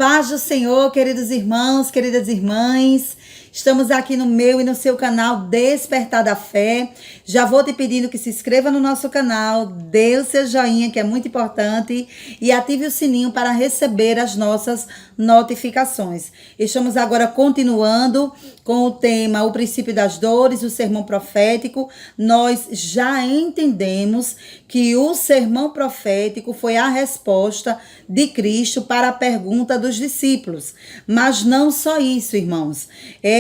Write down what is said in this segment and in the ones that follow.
paz do Senhor, queridos irmãos, queridas irmãs. Estamos aqui no meu e no seu canal Despertar da Fé. Já vou te pedindo que se inscreva no nosso canal, dê o seu joinha, que é muito importante, e ative o sininho para receber as nossas notificações. Estamos agora continuando com o tema O Princípio das Dores, o sermão profético. Nós já entendemos que o sermão profético foi a resposta de Cristo para a pergunta dos discípulos. Mas não só isso, irmãos.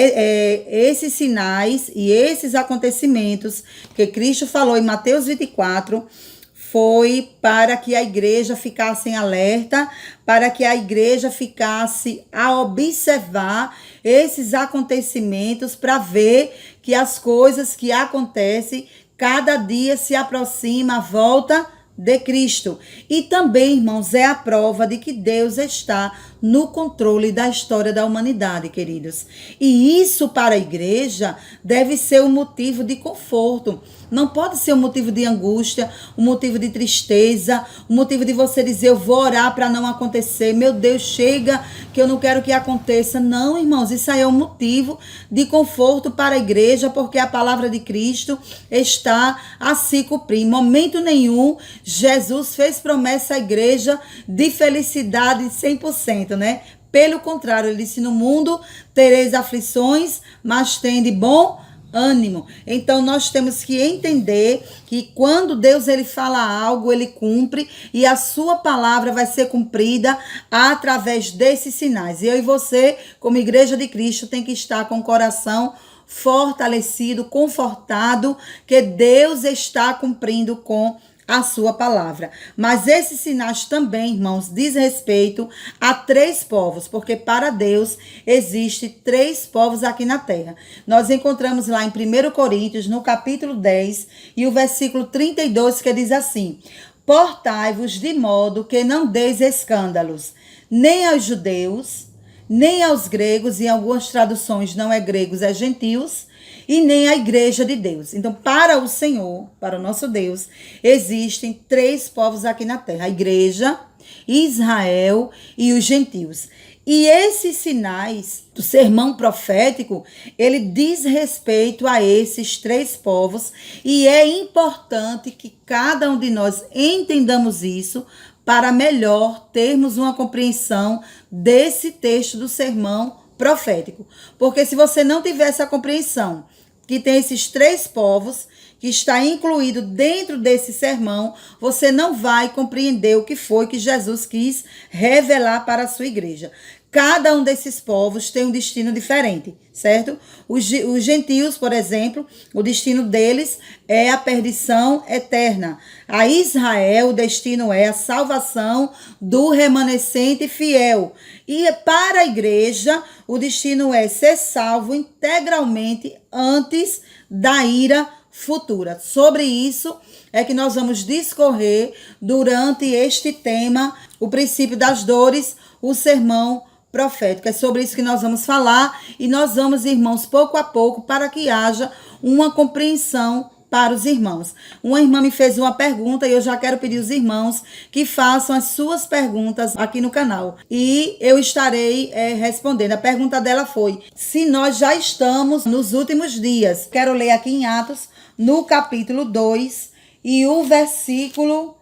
Esses sinais e esses acontecimentos que Cristo falou em Mateus 24 foi para que a igreja ficasse em alerta, para que a igreja ficasse a observar esses acontecimentos, para ver que as coisas que acontecem, cada dia se aproxima a volta de Cristo. E também, irmãos, é a prova de que Deus está no controle da história da humanidade, queridos. E isso para a igreja deve ser um motivo de conforto. Não pode ser um motivo de angústia, um motivo de tristeza, um motivo de você dizer, eu vou orar para não acontecer. Meu Deus, chega que eu não quero que aconteça. Não, irmãos, isso aí é um motivo de conforto para a igreja, porque a palavra de Cristo está a se cumprir. Em momento nenhum, Jesus fez promessa à igreja de felicidade 100%, né? Pelo contrário, ele disse, no mundo tereis aflições, mas tende bom ânimo. Então nós temos que entender que quando Deus ele fala algo, ele cumpre, e a sua palavra vai ser cumprida através desses sinais. E eu e você, como igreja de Cristo, tem que estar com o coração fortalecido, confortado, que Deus está cumprindo com a sua palavra. Mas esses sinais também, irmãos, diz respeito a 3 povos, porque para Deus existe 3 povos aqui na terra. Nós encontramos lá em 1 Coríntios, no capítulo 10, e o versículo 32, que diz assim: portai-vos de modo que não deis escândalos, nem aos judeus, nem aos gregos, em algumas traduções não é gregos, é gentios, e nem a igreja de Deus. Então, para o Senhor, para o nosso Deus, existem 3 povos aqui na terra: a igreja, Israel e os gentios. E esses sinais do sermão profético, ele diz respeito a esses 3 povos, e é importante que cada um de nós entendamos isso para melhor termos uma compreensão desse texto do sermão profético. Porque se você não tiver essa compreensão, que tem esses 3 povos, que está incluído dentro desse sermão, você não vai compreender o que foi que Jesus quis revelar para a sua igreja. Cada um desses povos tem um destino diferente, certo? Os gentios, por exemplo, o destino deles é a perdição eterna. A Israel, o destino é a salvação do remanescente fiel. E para a igreja, o destino é ser salvo integralmente antes da ira futura. Sobre isso é que nós vamos discorrer durante este tema, o princípio das dores, o sermão profético. É sobre isso que nós vamos falar, e nós vamos, irmãos, pouco a pouco, para que haja uma compreensão para os irmãos. Uma irmã me fez uma pergunta e eu já quero pedir aos irmãos que façam as suas perguntas aqui no canal, e eu estarei respondendo. A pergunta dela foi: se nós já estamos nos últimos dias. Quero ler aqui em Atos, no capítulo 2, e o versículo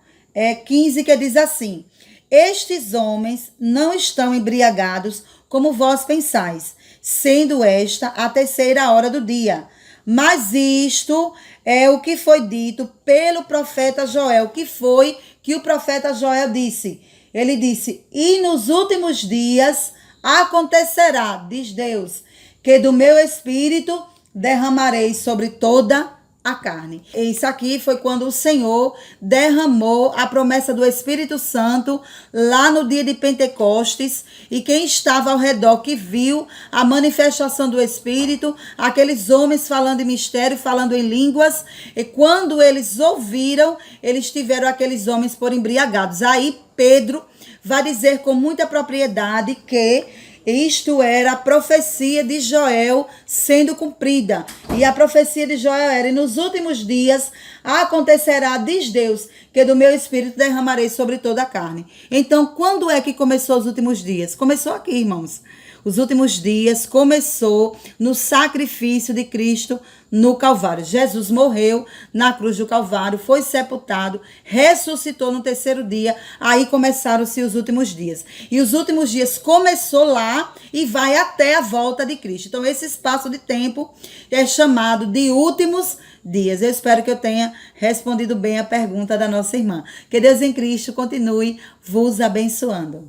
15, que diz assim: estes homens não estão embriagados como vós pensais, sendo esta a 3ª hora do dia. Mas isto é o que foi dito pelo profeta Joel. O que foi que o profeta Joel disse? Ele disse: e nos últimos dias acontecerá, diz Deus, que do meu espírito derramarei sobre toda a carne. Isso aqui foi quando o Senhor derramou a promessa do Espírito Santo lá no dia de Pentecostes, e quem estava ao redor que viu a manifestação do Espírito, aqueles homens falando em mistério, falando em línguas, e quando eles ouviram, eles tiveram aqueles homens por embriagados. Aí Pedro vai dizer com muita propriedade que Isto era a profecia de Joel sendo cumprida. E a profecia de Joel era: e nos últimos dias acontecerá, diz Deus, que do meu espírito derramarei sobre toda a carne. Então, quando é que começou os últimos dias? Começou aqui, irmãos. Os últimos dias começou no sacrifício de Cristo no Calvário. Jesus morreu na cruz do Calvário, foi sepultado, ressuscitou no terceiro dia, aí começaram-se os últimos dias. E os últimos dias começou lá e vai até a volta de Cristo. Então, esse espaço de tempo é chamado de últimos dias. Eu espero que eu tenha respondido bem a pergunta da nossa irmã. Que Deus em Cristo continue vos abençoando.